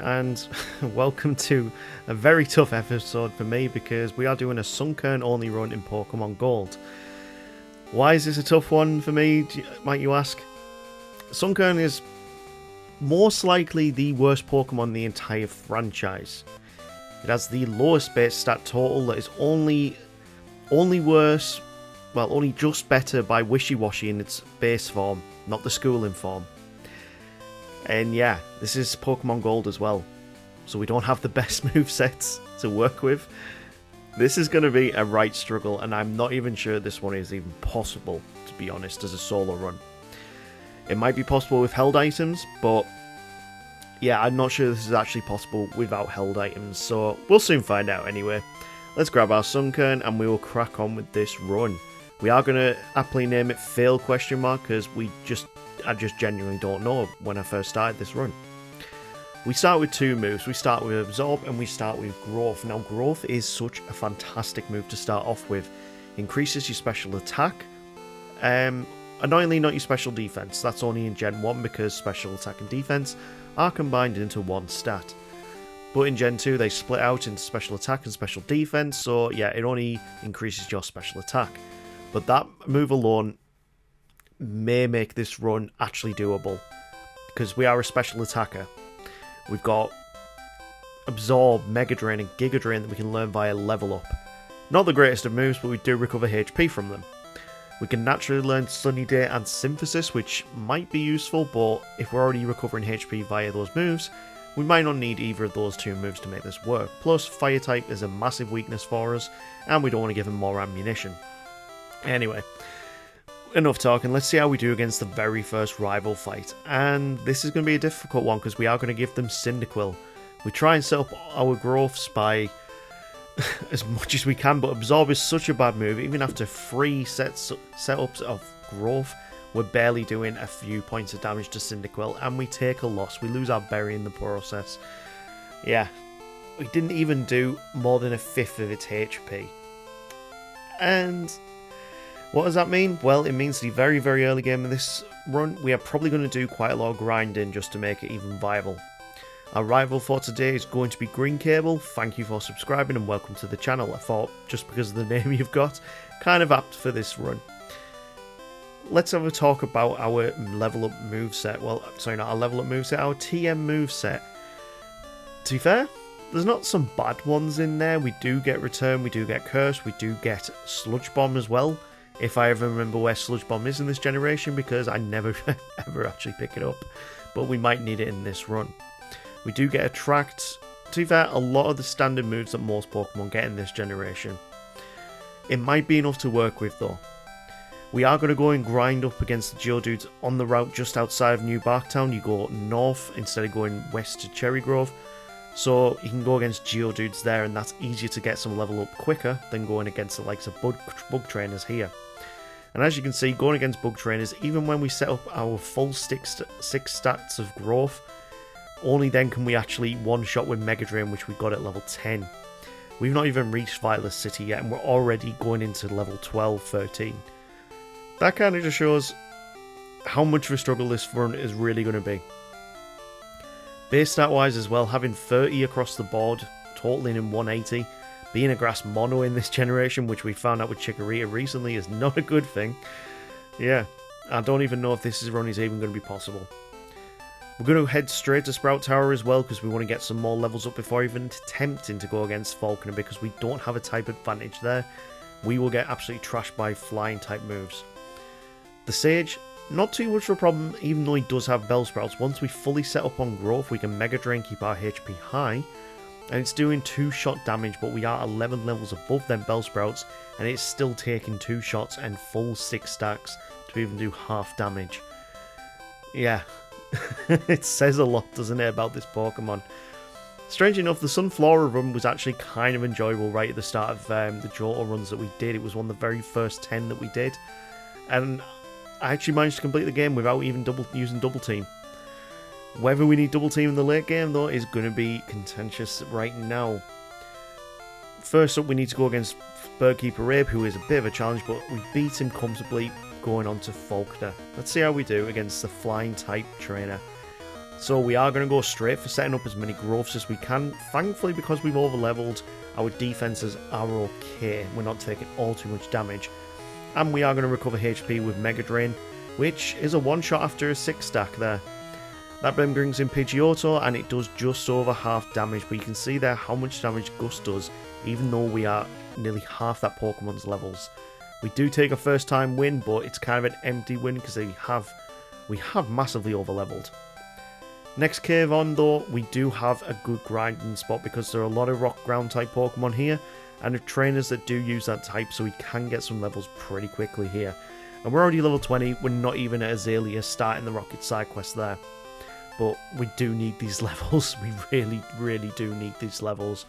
and welcome to a very tough episode for me because we are doing a Sunkern only run in Pokemon Gold. Why is this a tough one for me, might you ask? Sunkern is most likely the worst Pokemon in the entire franchise. It has the lowest base stat total that is only worse, well, only just better by Wishy-Washy in its base form, not the schooling form. And yeah, this is Pokemon Gold as well, so we don't have the best movesets to work with. This is going to be a right struggle, and I'm not even sure this one is even possible, to be honest, as a solo run. It might be possible with held items, but yeah, I'm not sure this is actually possible without held items, so we'll soon find out anyway. Let's grab our Sunkern and we will crack on with this run. We are going to aptly name it Fail ? Because I just genuinely don't know when I first started this run. We start with two moves. We start with Absorb and we start with Growth. Now, Growth is such a fantastic move to start off with. Increases your special attack. Annoyingly, not your special defense. That's only in Gen 1 because special attack and defense are combined into one stat. But in Gen 2, they split out into special attack and special defense. So yeah, it only increases your special attack. But that move alone may make this run actually doable, because we are a special attacker. We've got Absorb, Mega Drain and Giga Drain that we can learn via level up. Not the greatest of moves, but we do recover HP from them. We can naturally learn Sunny Day and Synthesis, which might be useful, but if we're already recovering HP via those moves, we might not need either of those two moves to make this work. Plus, Fire type is a massive weakness for us, and we don't want to give him more ammunition. Anyway, enough talking, let's see how we do against the very first rival fight. And this is going to be a difficult one because we are going to give them Cyndaquil. We try and set up our growths by as much as we can, but Absorb is such a bad move. Even after 3 setups of growth, we're barely doing a few points of damage to Cyndaquil, and we take a loss. We lose our berry in the process. Yeah, we didn't even do more than a fifth of its HP. And what does that mean? Well, it means the very, very early game of this run, we are probably going to do quite a lot of grinding just to make it even viable. Our rival for today is going to be Green Cable. Thank you for subscribing and welcome to the channel. I thought, just because of the name you've got, kind of apt for this run. Let's have a talk about our level up moveset. Well, sorry, not our level up moveset, our TM moveset. To be fair, there's not some bad ones in there. We do get Return, we do get Curse, we do get Sludge Bomb as well. If I ever remember where Sludge Bomb is in this generation, because I never ever actually pick it up. But we might need it in this run. We do get Attract. To be fair, a lot of the standard moves that most Pokemon get in this generation. It might be enough to work with though. We are going to go and grind up against the Geodudes on the route just outside of New Barktown. You go north instead of going west to Cherry Grove. So you can go against Geodudes there, and that's easier to get some level up quicker than going against the likes of bug trainers here. And as you can see, going against bug trainers, even when we set up our full 6 stats of growth, only then can we actually one-shot with Mega Drain, which we got at level 10. We've not even reached Violet City yet, and we're already going into level 12, 13. That kind of just shows how much of a struggle this run is really going to be. Base stat wise as well, having 30 across the board, totaling in 180. Being a grass mono in this generation, which we found out with Chikorita recently, is not a good thing. Yeah, I don't even know if this run is even going to be possible. We're going to head straight to Sprout Tower as well, because we want to get some more levels up before even attempting to go against Falconer, because we don't have a type advantage there. We will get absolutely trashed by flying type moves. The Sage, not too much of a problem, even though he does have Bellsprouts. Once we fully set up on growth, we can Mega Drain, keep our HP high, and it's doing 2-shot damage, but we are 11 levels above them Bellsprouts, and it's still taking 2 shots and full 6 stacks to even do half damage. Yeah, it says a lot, doesn't it, about this Pokemon. Strange enough, the Sunflora run was actually kind of enjoyable right at the start of the Johto runs that we did. It was one of the very first 10 that we did, and I actually managed to complete the game without even using Double Team. Whether we need Double Team in the late game, though, is going to be contentious right now. First up, we need to go against Birdkeeper Rabe, who is a bit of a challenge, but we beat him comfortably going on to Falconer. Let's see how we do against the Flying type trainer. So we are going to go straight for setting up as many growths as we can. Thankfully, because we've over-leveled, our defenses are okay. We're not taking all too much damage. And we are going to recover HP with Mega Drain, which is a one-shot after a 6-stack there. That then brings in Pidgeotto, and it does just over half damage. But you can see there how much damage Gust does, even though we are nearly half that Pokemon's levels. We do take a first-time win, but it's kind of an empty win because we have massively over-leveled. Next cave on though, we do have a good grinding spot because there are a lot of rock ground type Pokemon here and the trainers that do use that type, so we can get some levels pretty quickly here. And we're already level 20, we're not even at Azalea starting the Rocket side quest there. But we do need these levels, we really do need these levels.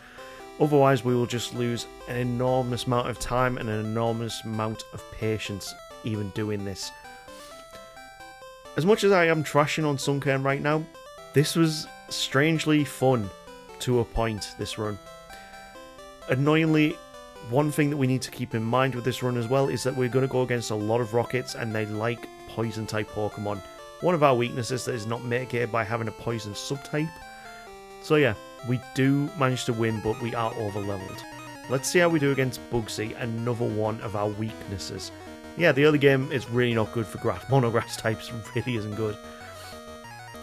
Otherwise we will just lose an enormous amount of time and an enormous amount of patience even doing this. As much as I am trashing on Sunkern right now, this was strangely fun to a point, this run. Annoyingly, one thing that we need to keep in mind with this run as well is that we're going to go against a lot of rockets and they like poison type Pokemon. One of our weaknesses that is not mitigated by having a poison subtype. So yeah, we do manage to win, but we are over leveled. Let's see how we do against Bugsy, another one of our weaknesses. Yeah, the early game is really not good for monograss types, really isn't good.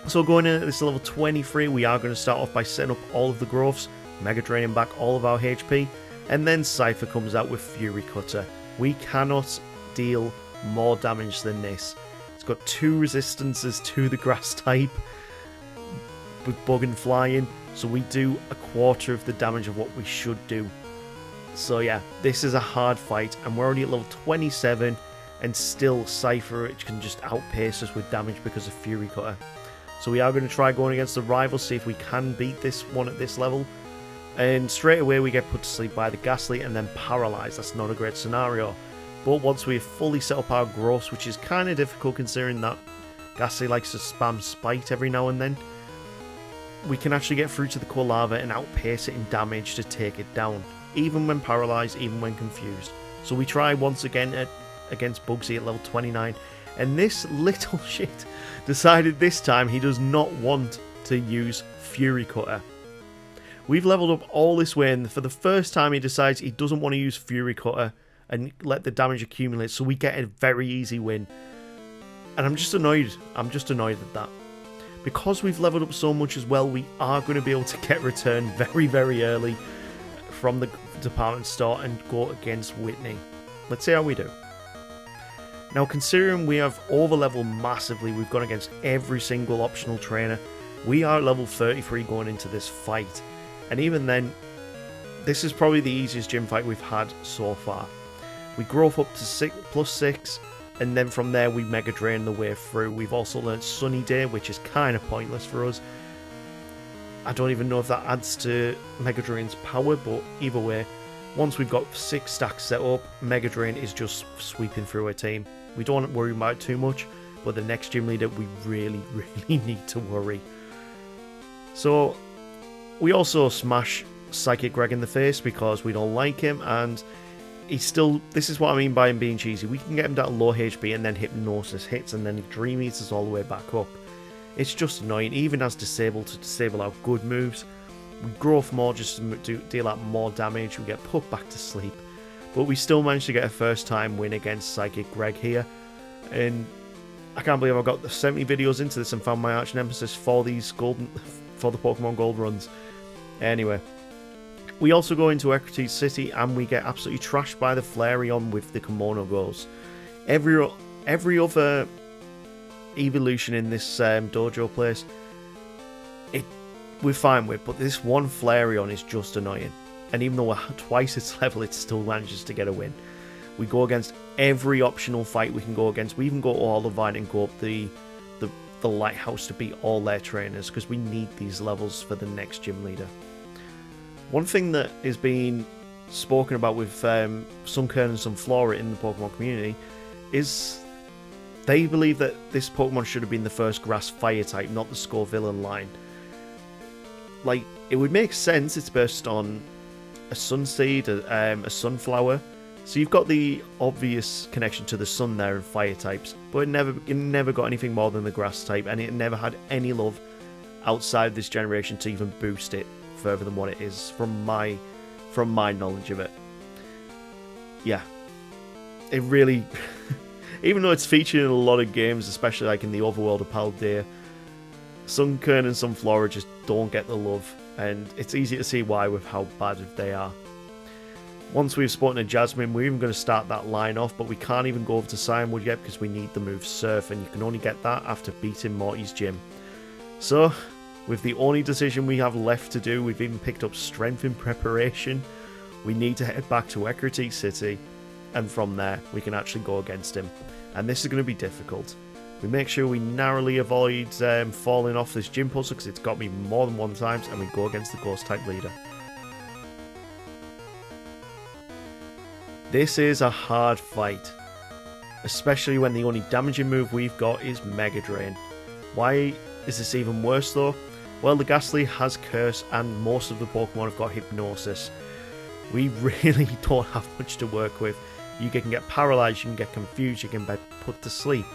So going in at this level 23, we are going to start off by setting up all of the growths, Mega Draining back all of our HP, and then Cypher comes out with Fury Cutter. We cannot deal more damage than this. It's got 2 resistances to the grass type with Bug and Flying, so we do a quarter of the damage of what we should do. So yeah, this is a hard fight, and we're already at level 27, and still Cypher can just outpace us with damage because of Fury Cutter. So we are going to try going against the rival, see if we can beat this one at this level. And straight away we get put to sleep by the Ghastly and then paralysed. That's not a great scenario. But once we've fully set up our growths, which is kind of difficult considering that Ghastly likes to spam Spite every now and then, we can actually get through to the Quilava and outpace it in damage to take it down. Even when paralysed, even when confused. So we try once again against Bugsy at level 29. And this little shit decided this time he does not want to use Fury Cutter. We've leveled up all this way, and for the first time he decides he doesn't want to use Fury Cutter and let the damage accumulate, so we get a very easy win. And I'm just annoyed at that. Because we've leveled up so much as well, we are going to be able to get return very early from the department store and go against Whitney. Let's see how we do. Now, considering we have over-leveled massively, we've gone against every single optional trainer, we are level 33 going into this fight. And even then, this is probably the easiest gym fight we've had so far. We growth up to +6, and then from there we Mega Drain the way through. We've also learned Sunny Day, which is kind of pointless for us. I don't even know if that adds to Mega Drain's power, but either way, once we've got 6 stacks set up, Mega Drain is just sweeping through our team. We don't want to worry about it too much, but the next gym leader we really need to worry. So we also smash Psychic Greg in the face because we don't like him, and he's still, this is what I mean by him being cheesy. We can get him down to low HP and then Hypnosis hits, and then Dream Eats us all the way back up. It's just annoying, even as Disable, to disable our good moves. We growth more just to deal out more damage, we get put back to sleep. But we still managed to get a first time win against Psychic Greg here. And I can't believe I got 70 videos into this and found my arch nemesis for these for the Pokemon Gold runs. Anyway, we also go into Equity City and we get absolutely trashed by the Flareon with the Kimono Goals. Every other evolution in this dojo place, we're fine with, but this one Flareon is just annoying. And even though we're twice its level, it still manages to get a win. We go against every optional fight we can go against. We even go to Olivine and go up the Lighthouse to beat all their trainers, because we need these levels for the next gym leader. One thing that is being spoken about with Sunkern and Sunflora in the Pokemon community is they believe that this Pokemon should have been the first grass fire type, not the Scovillain line. Like, it would make sense, it's based on a Sunseed, a Sunflower, so you've got the obvious connection to the sun there and fire types, but it never got anything more than the grass type, and it never had any love outside this generation to even boost it further than what it is from my knowledge of it. Yeah, it really, even though it's featured in a lot of games, especially like in the Overworld of Paldea, Sunkern and Sunflora just don't get the love, and it's easy to see why with how bad they are. Once we've spotted a Jasmine, we're even going to start that line off, but we can't even go over to Cyanwood yet because we need the move Surf, and you can only get that after beating Morty's gym. So, with the only decision we have left to do, we've even picked up Strength in preparation. We need to head back to Ecruteak City, and from there we can actually go against him. And this is going to be difficult. We make sure we narrowly avoid falling off this gym puzzle because it's got me more than one time, and we go against the Ghost type leader. This is a hard fight, especially when the only damaging move we've got is Mega Drain. Why is this even worse though? Well, the Ghastly has Curse and most of the Pokemon have got Hypnosis. We really don't have much to work with. You can get Paralyzed, you can get Confused, you can get put to sleep.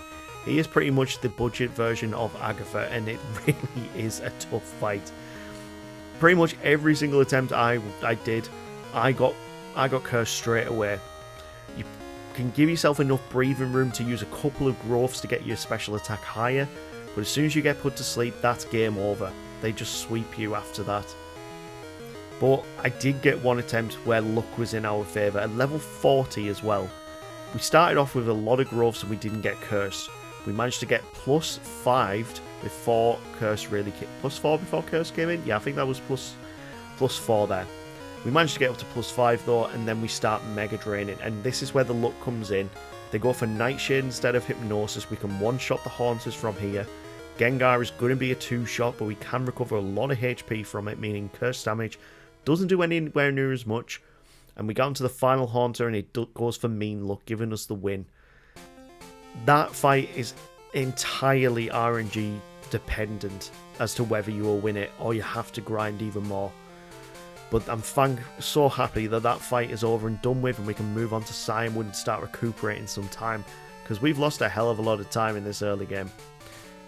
He is pretty much the budget version of Agatha, and it really is a tough fight. Pretty much every single attempt I did, I got cursed straight away. You can give yourself enough breathing room to use a couple of growths to get your special attack higher, but as soon as you get put to sleep, that's game over. They just sweep you after that. But I did get one attempt where luck was in our favour, at level 40 as well. We started off with a lot of growths and we didn't get cursed. We managed to get +5 before curse really came. +4 before curse came in? Yeah, I think that was +4 there. We managed to get up to +5 though, and then we start Mega Draining, and this is where the luck comes in. They go for Nightshade instead of Hypnosis. We can one-shot the Haunters from here. Gengar is going to be a 2-shot, but we can recover a lot of HP from it, meaning curse damage doesn't do anywhere near as much. And we got into the final Haunter, and it goes for Mean Luck, giving us the win. That fight is entirely RNG dependent as to whether you will win it or you have to grind even more. But I'm so happy that that fight is over and done with, and we can move on to Cyanwood and start recuperating some time, because we've lost a hell of a lot of time in this early game.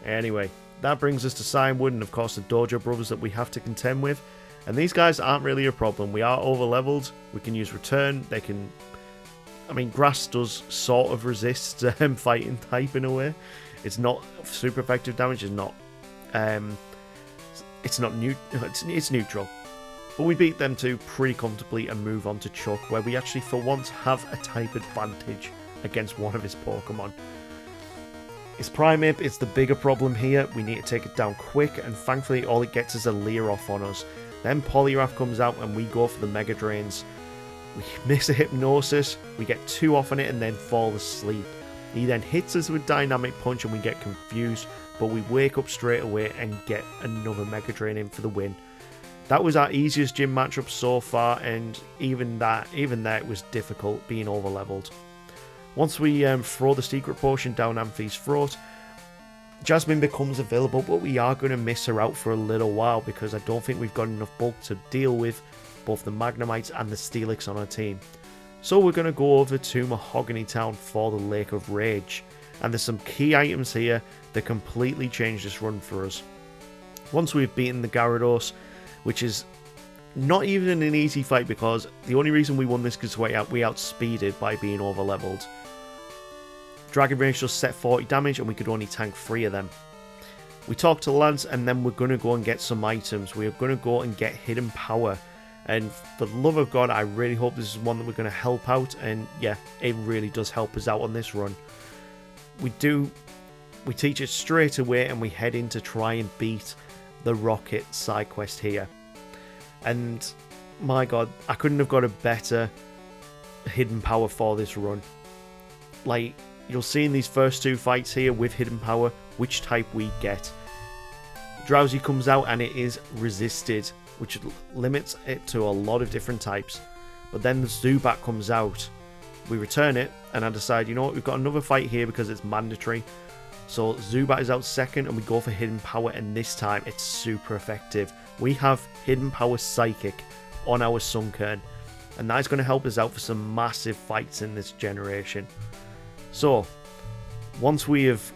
Anyway, that brings us to Cyanwood and of course the Dojo Brothers that we have to contend with. And these guys aren't really a problem. We are over leveled. We can use Return. They can... I mean, Grass does sort of resist fighting type in a way. It's not super effective damage. It's not... it's neutral. But we beat them two pretty comfortably and move on to Chuck, where we actually for once have a type advantage against one of his Pokemon. His Primeape is the bigger problem here. We need to take it down quick, and thankfully all it gets is a Leer off on us. Then Poliwrath comes out and we go for the Mega Drains. We miss a Hypnosis, we get 2 off on it and then fall asleep. He then hits us with Dynamic Punch and we get confused, but we wake up straight away and get another Mega Drain in for the win. That was our easiest gym matchup so far, and even there it was difficult being over leveled. Once we throw the Secret Potion down Amphi's throat, Jasmine becomes available, but we are going to miss her out for a little while because I don't think we've got enough bulk to deal with both the Magnemites and the Steelix on our team. So we're going to go over to Mahogany Town for the Lake of Rage, and there's some key items here that completely change this run for us. Once we've beaten the Gyarados, which is not even an easy fight because the only reason we won this is we outspeeded by being over leveled. Dragon Rage just set 40 damage and we could only tank 3 of them. We talk to Lance and then we're going to go and get some items. We're going to go and get Hidden Power. And for the love of God, I really hope this is one that we're going to help out. And yeah, it really does help us out on this run. We teach it straight away and we head in to try and beat the Rocket side quest here. And my God, I couldn't have got a better Hidden Power for this run. Like, you'll see in these first 2 fights here with Hidden Power which type we get. Drowsy comes out and it is resisted, which limits it to a lot of different types. But then the Zubat comes out. We return it and I decide, you know what, we've got another fight here because it's mandatory. So Zubat is out second and we go for Hidden Power, and this time it's super effective. We have Hidden Power Psychic on our Sunkern, and that is going to help us out for some massive fights in this generation. So, once we have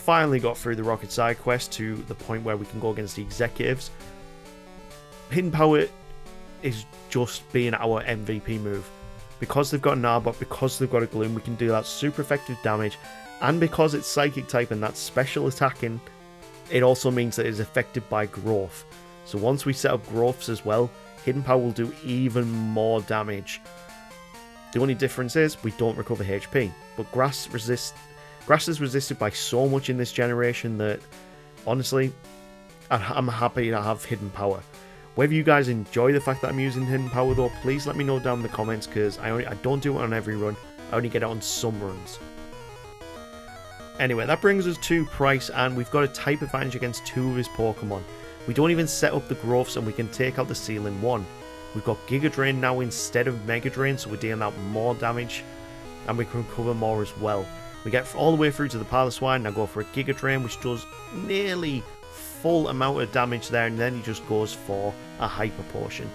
finally got through the rocket side quest to the point where we can go against the executives. Hidden Power is just being our MVP move. Because they've got an Arbok, because they've got a Gloom, we can do that super effective damage, and because it's Psychic type and that's special attacking, it also means that it's affected by Growth. So once we set up Growths as well, Hidden Power will do even more damage. The only difference is we don't recover HP, but Grass is resisted by so much in this generation that, honestly, I'm happy to have Hidden Power. Whether you guys enjoy the fact that I'm using Hidden Power though, please let me know down in the comments, because I don't do it on every run, I only get it on some runs. Anyway, that brings us to Price, and we've got a type advantage against 2 of his Pokemon. We don't even set up the Growths, and we can take out the Ceiling 1. We've got Giga Drain now instead of Mega Drain, so we're dealing out more damage, and we can recover more as well. We get all the way through to the Piloswine, now go for a Giga Drain, which does nearly full amount of damage there, and then he just goes for a Hyper Potion.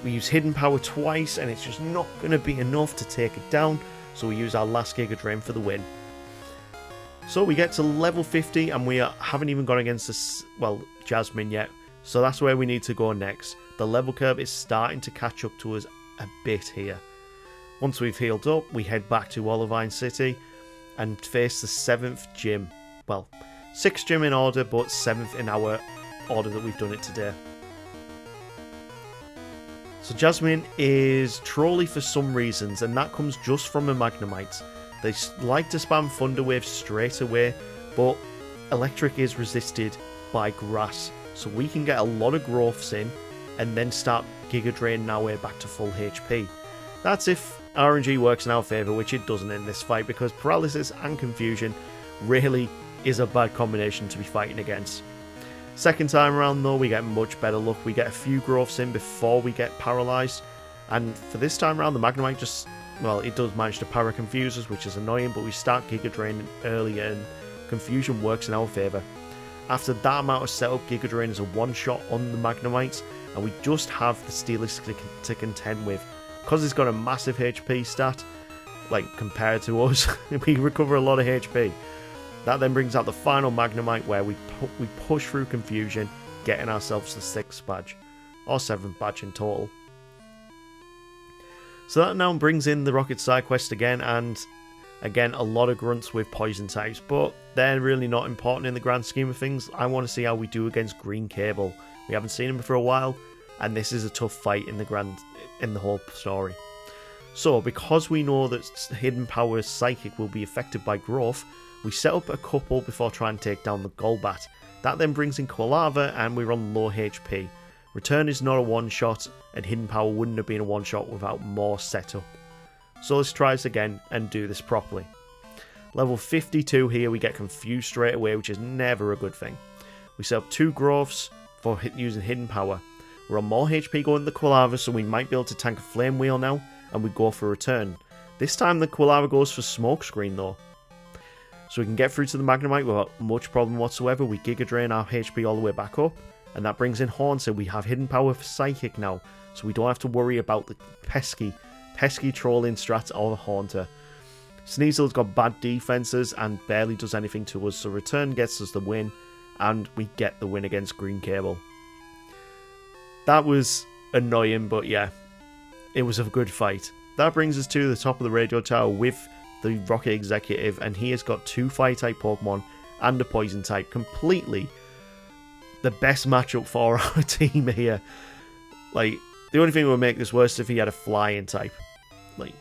We use Hidden Power twice, and it's just not going to be enough to take it down, so we use our last Giga Drain for the win. So we get to level 50, and we haven't even gone against this, well, Jasmine yet, so that's where we need to go next. The level curve is starting to catch up to us a bit here. Once we've healed up, we head back to Olivine City and face the 7th gym. Well, 6th gym in order, but 7th in our order that we've done it today. So Jasmine is trolly for some reasons, and that comes just from the Magnemite. They like to spam Thunder Wave straight away, but Electric is resisted by Grass, so we can get a lot of Growths in and then start Giga Draining our way back to full HP. That's if RNG works in our favour, which it doesn't in this fight, because Paralysis and Confusion really is a bad combination to be fighting against. Second time around though, we get much better luck. We get a few Growths in before we get paralysed, and for this time around the Magnemite just, well, it does manage to Para Confuse us, which is annoying, but we start Giga Draining earlier and Confusion works in our favour. After that amount of setup, Giga Drain is a one-shot on the Magnemite, and we just have the Steelix to contend with. Because it's got a massive HP stat, like compared to us, we recover a lot of HP. That then brings out the final Magnemite, where we push through Confusion, getting ourselves the 6th badge, or 7th badge in total. So that now brings in the Rocket Side Quest again, and again a lot of grunts with Poison types, but they're really not important in the grand scheme of things. I want to see how we do against Green Cable. We haven't seen him for a while, and this is a tough fight in the whole story. So because we know that Hidden Power Psychic will be affected by Growth, we set up a couple before trying to take down the Golbat. That then brings in Quilava, and we're on low HP. Return is not a one-shot, and Hidden Power wouldn't have been a one-shot without more setup. So let's try this again and do this properly. Level 52 here, we get confused straight away, which is never a good thing. We set up 2 Growths for using Hidden Power. We're on more HP going to the Quilava, so we might be able to tank a Flame Wheel now, and we go for Return. This time the Quilava goes for Smoke Screen though. So we can get through to the Magnemite without much problem whatsoever. We Giga Drain our HP all the way back up, and that brings in Haunter. We have Hidden Power for Psychic now, so we don't have to worry about the pesky trolling strat or the Haunter. Sneasel's got bad defenses and barely does anything to us, so Return gets us the win, and we get the win against Green Cable. That was annoying, but yeah, it was a good fight. That brings us to the top of the radio tower with the Rocket Executive, and he has got 2 Fire-type Pokemon and a Poison type. Completely the best matchup for our team here. Like, the only thing that would make this worse is if he had a Flying type. Like,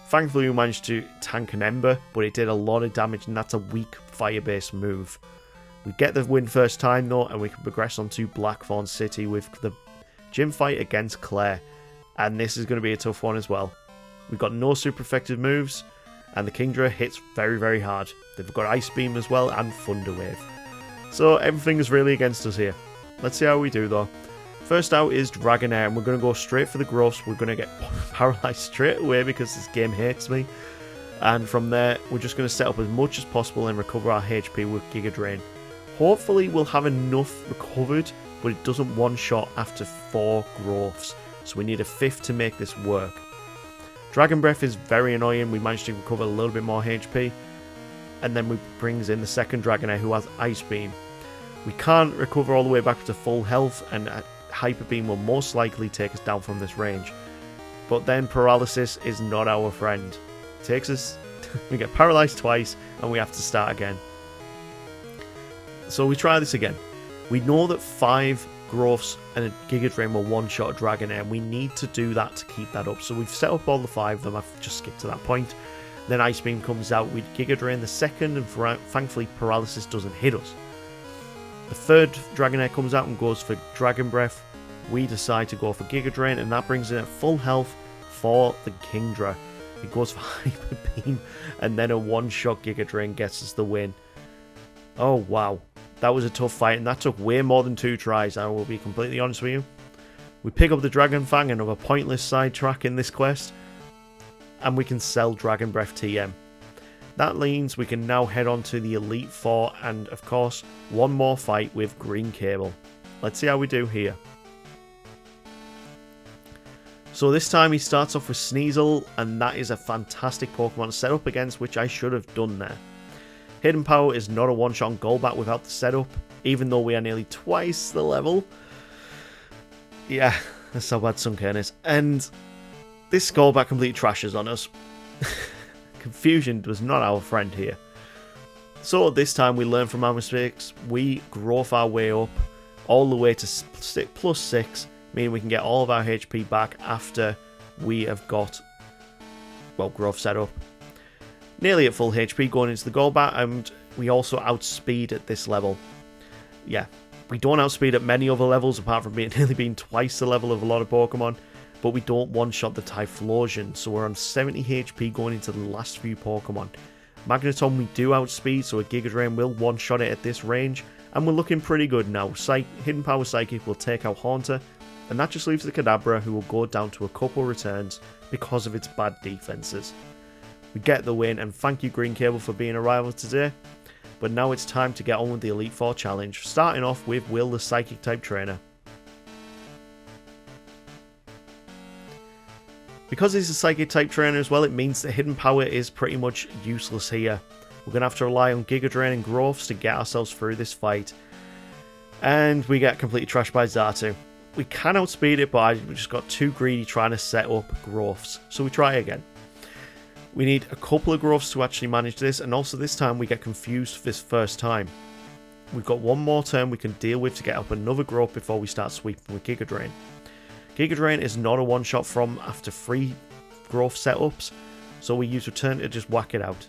thankfully we managed to tank an Ember, but it did a lot of damage, and that's a weak fire-based move. We get the win first time though, and we can progress on to Blackthorn City with the gym fight against Claire. And this is going to be a tough one as well. We've got no super effective moves, and the Kingdra hits very, very hard. They've got Ice Beam as well and Thunder Wave. So everything is really against us here. Let's see how we do though. First out is Dragonair, and we're going to go straight for the Growths. We're going to get paralyzed straight away because this game hates me. And from there, we're just going to set up as much as possible and recover our HP with Giga Drain. Hopefully we'll have enough recovered, but it doesn't one-shot after 4 Growths. So we need a 5th to make this work. Dragon Breath is very annoying. We managed to recover a little bit more HP. and then we brings in the second Dragonair who has Ice Beam. We can't recover all the way back to full health, and Hyper Beam will most likely take us down from this range. But then Paralysis is not our friend. Takes us, we get paralyzed twice, and we have to start again. So we try this again. We know that 5 Growths and a Giga Drain will one-shot a Dragonair, and we need to do that to keep that up. So we've set up all the 5 of them. I've just skipped to that point. Then Ice Beam comes out, we Giga Drain the second, and thankfully Paralysis doesn't hit us. The third Dragonair comes out and goes for Dragon Breath. We decide to go for Giga Drain, and that brings in at full health for the Kingdra. He goes for Hyper Beam, and then a one-shot Giga Drain gets us the win. Oh wow, that was a tough fight, and that took way more than 2 tries, I will be completely honest with you. We pick up the Dragon Fang, another pointless sidetrack in this quest, and we can sell Dragon Breath TM. That means we can now head on to the Elite Four, and of course, one more fight with Green Cable. Let's see how we do here. So this time he starts off with Sneasel, and that is a fantastic Pokemon to set up against, which I should have done there. Hidden Power is not a one-shot on Golbat without the setup, even though we are nearly twice the level. Yeah, that's how bad Sunkern is. And this Golbat completely trashes on us. Confusion was not our friend here. So this time we learn from our mistakes. We growth our way up all the way to +6, meaning we can get all of our HP back after we have got, well, growth set up. Nearly at full HP going into the Golbat, and we also outspeed at this level. Yeah, we don't outspeed at many other levels apart from nearly being twice the level of a lot of Pokemon, but we don't one-shot the Typhlosion, so we're on 70 HP going into the last few Pokemon. Magneton we do outspeed, so a Giga Drain will one-shot it at this range, and we're looking pretty good now. Hidden Power Psychic will take out Haunter, and that just leaves the Kadabra, who will go down to a couple returns because of its bad defenses. We get the win, and thank you Green Cable for being a rival today. But now it's time to get on with the Elite Four challenge, starting off with Will, the Psychic type trainer. Because he's a Psychic type trainer as well, it means that Hidden Power is pretty much useless here. We're going to have to rely on Giga Drain and Growths to get ourselves through this fight. And we get completely trashed by Xatu. We can outspeed it, but we just got too greedy trying to set up Growths. So we try again. We need a couple of Growths to actually manage this, and also this time we get confused this first time. We've got one more turn we can deal with to get up another Growth before we start sweeping with Giga Drain. Giga Drain is not a one-shot from after 3 Growth setups, so we use Return to just whack it out.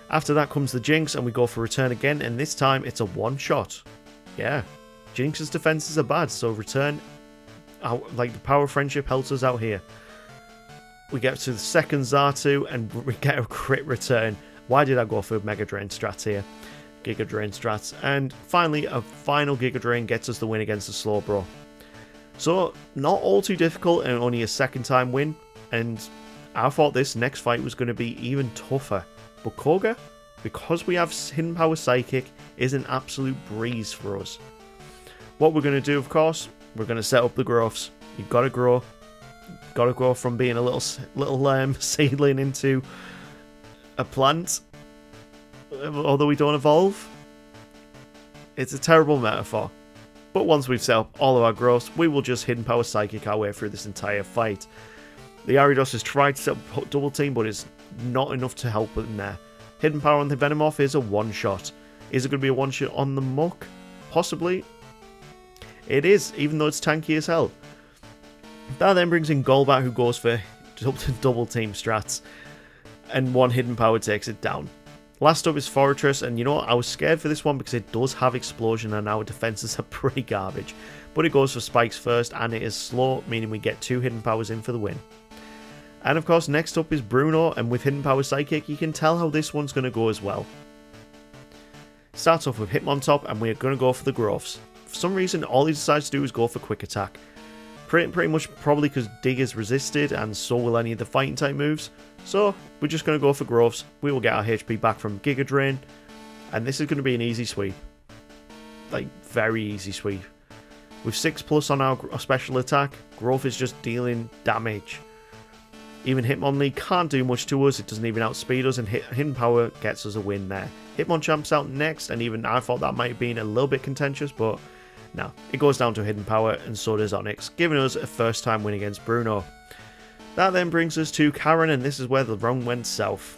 After that comes the Jinx, and we go for Return again, and this time it's a one-shot. Yeah, Jinx's defenses are bad, so Return, like the Power of Friendship, helps us out here. We get to the second Xatu, and we get a crit return. Why did I go for Mega Drain strats here? Giga Drain strats. And finally, a final Giga Drain gets us the win against the Slowbro. So, not all too difficult, and only a second time win. And I thought this next fight was going to be even tougher. But Koga, because we have Hidden Power Psychic, is an absolute breeze for us. What we're going to do, of course, we're going to set up the Growths. You've got to grow. Got to go from being a little seedling into a plant, although we don't evolve. It's a terrible metaphor. But once we've set up all of our Growths, we will just Hidden Power Psychic our way through this entire fight. The Ariados has tried to set up Double Team, but it's not enough to help in there. Hidden Power on the Venomoth is a one-shot. Is it going to be a one-shot on the Muck? Possibly. It is, even though it's tanky as hell. That then brings in Golbat, who goes for double team strats, and one Hidden Power takes it down. Last up is Fortress, and you know what, I was scared for this one because it does have Explosion and our defenses are pretty garbage. But it goes for Spikes first, and it is slow, meaning we get 2 Hidden Powers in for the win. And of course, next up is Bruno, and with Hidden Power Psychic, you can tell how this one's going to go as well. Starts off with Hitmontop, and we're going to go for the Growths. For some reason, all he decides to do is go for Quick Attack. Pretty much probably because Dig is resisted, and so will any of the fighting type moves. So we're just going to go for Growths. We will get our HP back from Giga Drain, and this is going to be an easy sweep. Like, very easy sweep. With 6+ on our special attack, Growth is just dealing damage. Even Hitmonlee can't do much to us, it doesn't even outspeed us, and Hidden Power gets us a win there. Hitmonchamps out next, and even I thought that might have been a little bit contentious, but no, it goes down to Hidden Power, and so does Onyx, giving us a first time win against Bruno. That then brings us to Karen, and this is where the run went south.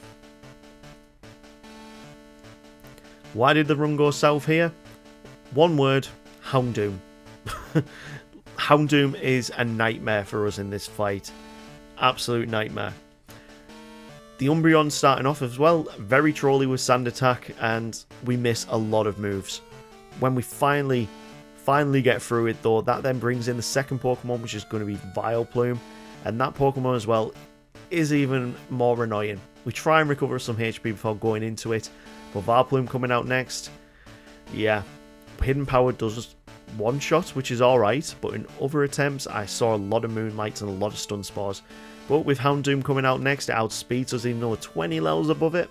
Why did the run go south here? One word, Houndoom. Houndoom is a nightmare for us in this fight. Absolute nightmare. The Umbreon starting off as well, very trolly with Sand Attack, and we miss a lot of moves. When we finally get through it though, that then brings in the second Pokemon, which is going to be Vileplume, and that Pokemon as well is even more annoying. We try and recover some HP before going into it, but Vileplume coming out next, yeah, Hidden Power does one shot, which is alright, but in other attempts I saw a lot of Moonlights and a lot of Stun Spores. But with Houndoom coming out next, it outspeeds us even though we're 20 levels above it.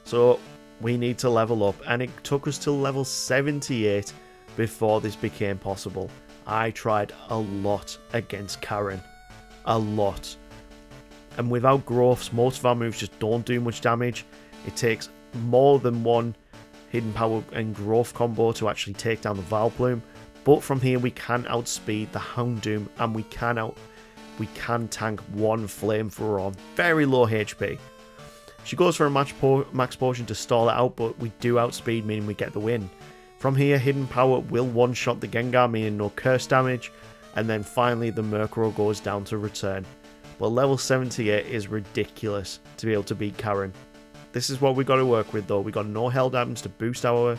So we need to level up, and it took us till level 78 before this became possible. I tried a lot against Karen. A lot. And without growths, most of our moves just don't do much damage. It takes more than one Hidden Power and growth combo to actually take down the Vileplume. But from here we can outspeed the Houndoom, and we can tank one Flamethrower on very low HP. She goes for a max potion to stall it out, but we do outspeed, meaning we get the win. From here, Hidden Power will one-shot the Gengar, meaning no curse damage, and then finally the Murkrow goes down to return. But level 78 is ridiculous to be able to beat Karen. This is what we got to work with though. We got no held items to boost our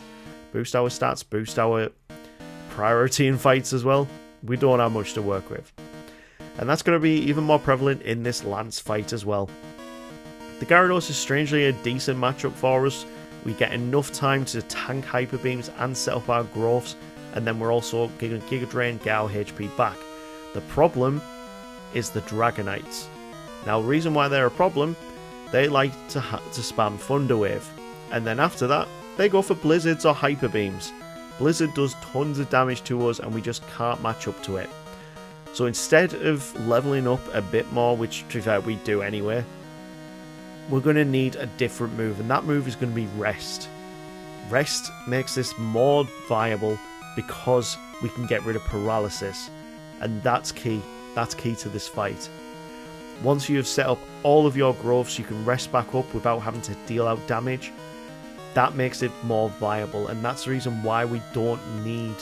stats, boost our priority in fights as well. We don't have much to work with. And that's going to be even more prevalent in this Lance fight as well. The Gyarados is strangely a decent matchup for us. We get enough time to tank Hyper Beams and set up our growths, and then we're also going to Giga Drain, get our HP back. The problem is the Dragonites. Now, the reason why they're a problem, they like to spam Thunder Wave, and then after that, they go for Blizzards or Hyper Beams. Blizzard does tons of damage to us, and we just can't match up to it. So instead of leveling up a bit more, which to be fair we do anyway, we're going to need a different move, and that move is going to be Rest. Rest makes this more viable because we can get rid of Paralysis, and that's key. That's key to this fight. Once you have set up all of your growths, you can rest back up without having to deal out damage. That makes it more viable, and that's the reason why we don't need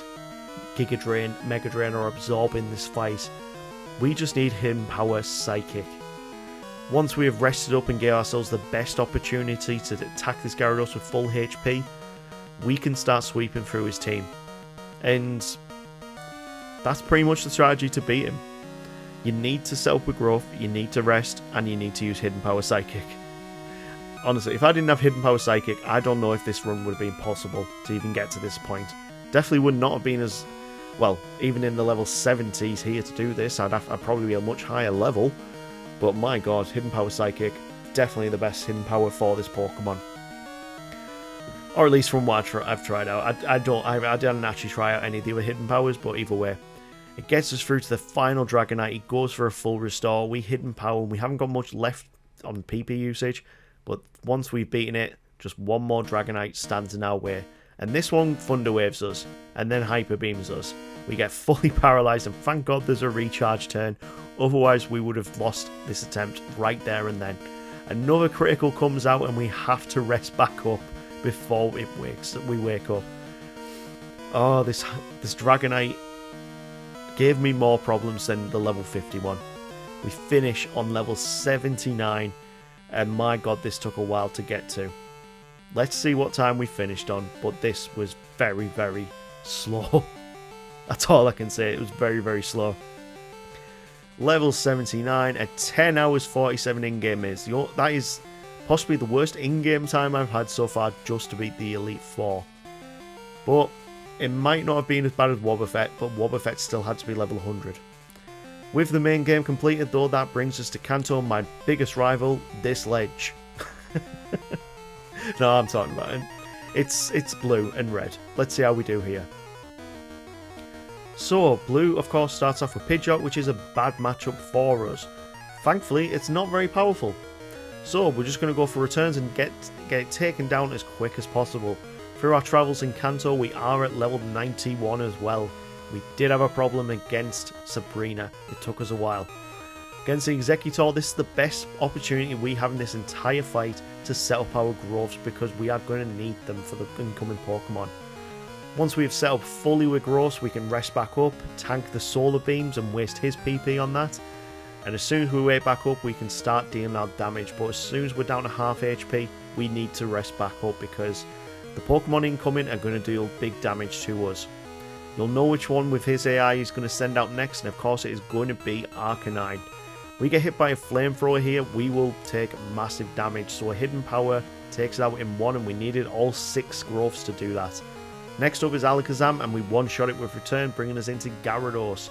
Giga Drain, Mega Drain or Absorb in this fight. We just need Hidden Power Psychic. Once we have rested up and gave ourselves the best opportunity to attack this Gyarados with full HP, we can start sweeping through his team. And that's pretty much the strategy to beat him. You need to set up with growth, you need to rest, and you need to use Hidden Power Psychic. Honestly, if I didn't have Hidden Power Psychic, I don't know if this run would have been possible to even get to this point. Definitely would not have been as, well, even in the level 70s here to do this, I'd probably be a much higher level. But my god, Hidden Power Psychic, definitely the best Hidden Power for this Pokemon. Or at least from what I've tried out. I didn't actually try out any of the other Hidden Powers, but either way. It gets us through to the final Dragonite. It goes for a full restore. We Hidden Power. We haven't got much left on PP usage, but once we've beaten it, just one more Dragonite stands in our way. And this one Thunder Waves us, and then Hyper Beams us. We get fully paralysed, and thank God there's a recharge turn. Otherwise, we would have lost this attempt right there and then. Another critical comes out, and we have to rest back up before we wake up. Oh, this Dragonite gave me more problems than the level 51. We finish on level 79, and my god, this took a while to get to. Let's see what time we finished on, but this was very, very slow. That's all I can say, it was very, very slow. Level 79 at 10 hours 47 in-game is. That is possibly the worst in-game time I've had so far just to beat the Elite Four. But it might not have been as bad as Wobbuffet, but Wobbuffet still had to be level 100. With the main game completed though, that brings us to Kanto, my biggest rival, this ledge. No, I'm talking about it. It's blue and red. Let's see how we do here. So, blue of course starts off with Pidgeot, which is a bad matchup for us. Thankfully, it's not very powerful. So we're just going to go for returns and get it taken down as quick as possible. Through our travels in Kanto, we are at level 91 as well. We did have a problem against Sabrina. It took us a while. Against the Executor, this is the best opportunity we have in this entire fight to set up our groves, because we are going to need them for the incoming Pokemon. Once we have set up fully with groves, we can rest back up, tank the solar beams and waste his PP on that. And as soon as we wake back up, we can start dealing our damage. But as soon as we're down to half HP, we need to rest back up, because the Pokemon incoming are going to deal big damage to us. You'll know which one with his AI is going to send out next, and of course it is going to be Arcanine. We get hit by a flamethrower here, we will take massive damage. So a hidden power takes it out in one, and we needed all 6 growths to do that. Next up is Alakazam, and we one-shot it with return, bringing us into Gyarados.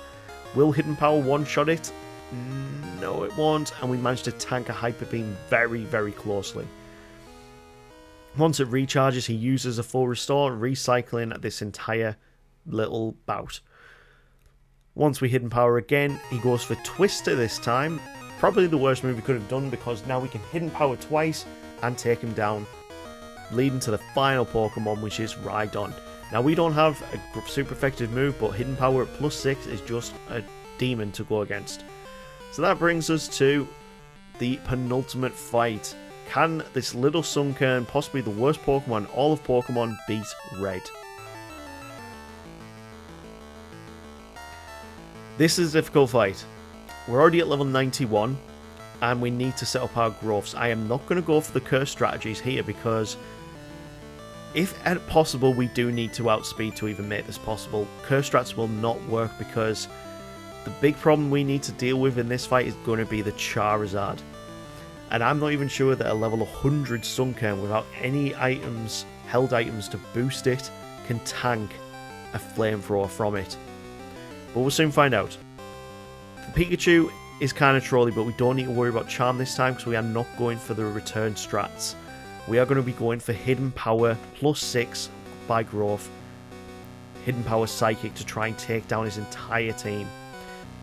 Will hidden power one-shot it? No, it won't, and we managed to tank a Hyper Beam very, very closely. Once it recharges, he uses a full restore, recycling this entire little bout. Once we hidden power again, he goes for Twister this time. Probably the worst move we could have done, because now we can hidden power twice and take him down, leading to the final Pokemon, which is Rhydon. Now we don't have a super effective move, but hidden power at +6 is just a demon to go against. So that brings us to the penultimate fight. Can this little Sunkern, possibly the worst Pokemon in all of Pokemon, beat Red? This is a difficult fight. We're already at level 91, and we need to set up our growths. I am not going to go for the curse strategies here, because if at possible we do need to outspeed to even make this possible. Curse strats will not work, because the big problem we need to deal with in this fight is going to be the Charizard. And I'm not even sure that a level 100 Sunkern without any items, held items to boost it, can tank a flamethrower from it. But we'll soon find out. The Pikachu is kind of trolly, but we don't need to worry about Charm this time, because we are not going for the return strats. We are going to be going for Hidden Power +6 by growth. Hidden Power Psychic to try and take down his entire team.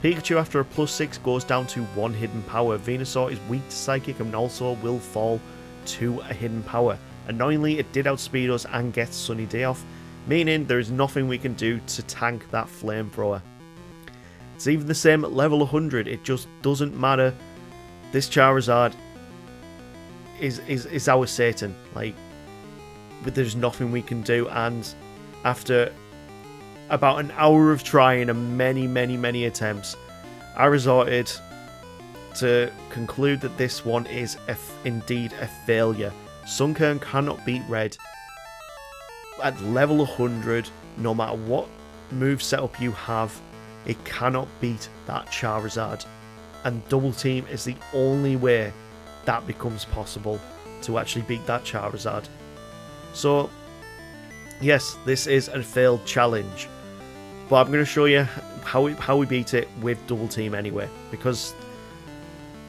Pikachu, after a +6, goes down to 1 Hidden Power. Venusaur is weak to Psychic and also will fall to a Hidden Power. Annoyingly, it did outspeed us and get Sunny Day off, meaning there is nothing we can do to tank that Flamethrower. It's even the same at level 100, it just doesn't matter. This Charizard is our Satan. Like, but there's nothing we can do, and after about an hour of trying and many attempts, I resorted to conclude that this one is indeed a failure. Sunkern cannot beat Red at level 100, no matter what move setup you have. It cannot beat that Charizard, and Double Team is the only way that becomes possible to actually beat that Charizard. So yes, this is a failed challenge, but I'm going to show you how we beat it with Double Team anyway, because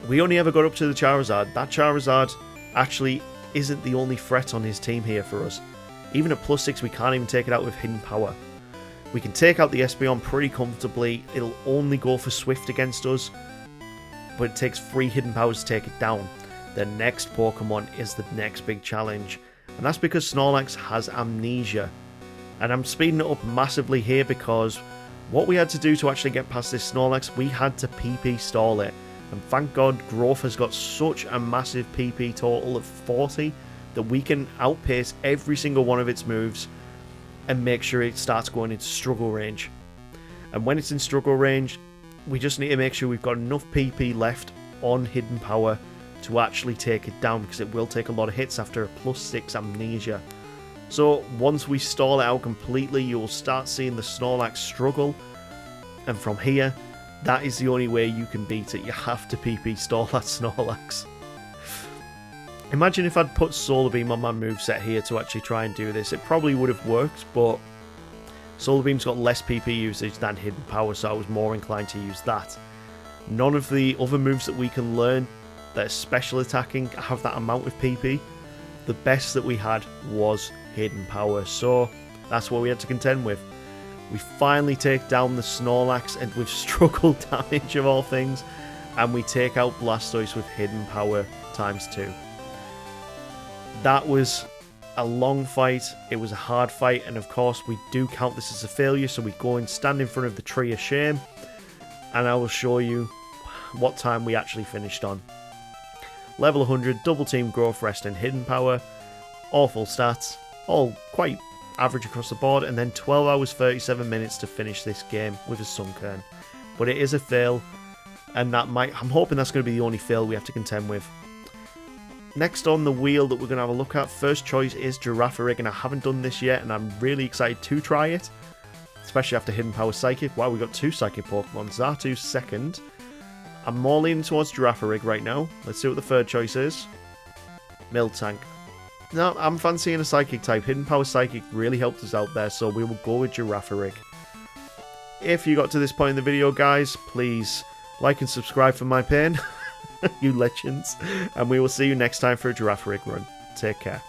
we only ever got up to the Charizard. That Charizard actually isn't the only threat on his team here for us. Even at +6, we can't even take it out with Hidden Power. We can take out the Espeon pretty comfortably. It'll only go for Swift against us, but it takes 3 Hidden Powers to take it down. The next Pokemon is the next big challenge, and that's because Snorlax has Amnesia. And I'm speeding it up massively here, because what we had to do to actually get past this Snorlax, we had to PP stall it. And thank God Growth has got such a massive PP total of 40 that we can outpace every single one of its moves and make sure it starts going into struggle range. And when it's in struggle range, we just need to make sure we've got enough PP left on Hidden Power to actually take it down, because it will take a lot of hits after a +6 Amnesia. So once we stall it out completely, you'll start seeing the Snorlax struggle, and from here, that is the only way you can beat it. You have to PP stall that Snorlax. Imagine if I'd put Solar Beam on my moveset here to actually try and do this. It probably would have worked, but Solar Beam's got less PP usage than Hidden Power, so I was more inclined to use that. None of the other moves that we can learn that are special attacking have that amount of PP. The best that we had was Hidden Power, so that's what we had to contend with. We finally take down the Snorlax, and with struggle damage of all things, and we take out Blastoise with Hidden Power ×2. That was a long fight, it was a hard fight, and of course we do count this as a failure, so we go and stand in front of the Tree of Shame, and I will show you what time we actually finished on. Level 100, double team growth, rest and hidden power, awful stats, all quite average across the board, and then 12 hours 37 minutes to finish this game with a Sunkern. But it is a fail, and I'm hoping that's going to be the only fail we have to contend with. Next on the wheel that we're going to have a look at, first choice is Girafarig, and I haven't done this yet, and I'm really excited to try it, especially after Hidden Power Psychic. Wow, we got 2 Psychic Pokemon. Xatu's second. I'm more leaning towards Girafarig right now. Let's see what the third choice is. Miltank. No, I'm fancying a Psychic type. Hidden Power Psychic really helped us out there, so we will go with Girafarig. If you got to this point in the video, guys, please like and subscribe for my pain. You legends. And we will see you next time for a Girafarig run. Take care.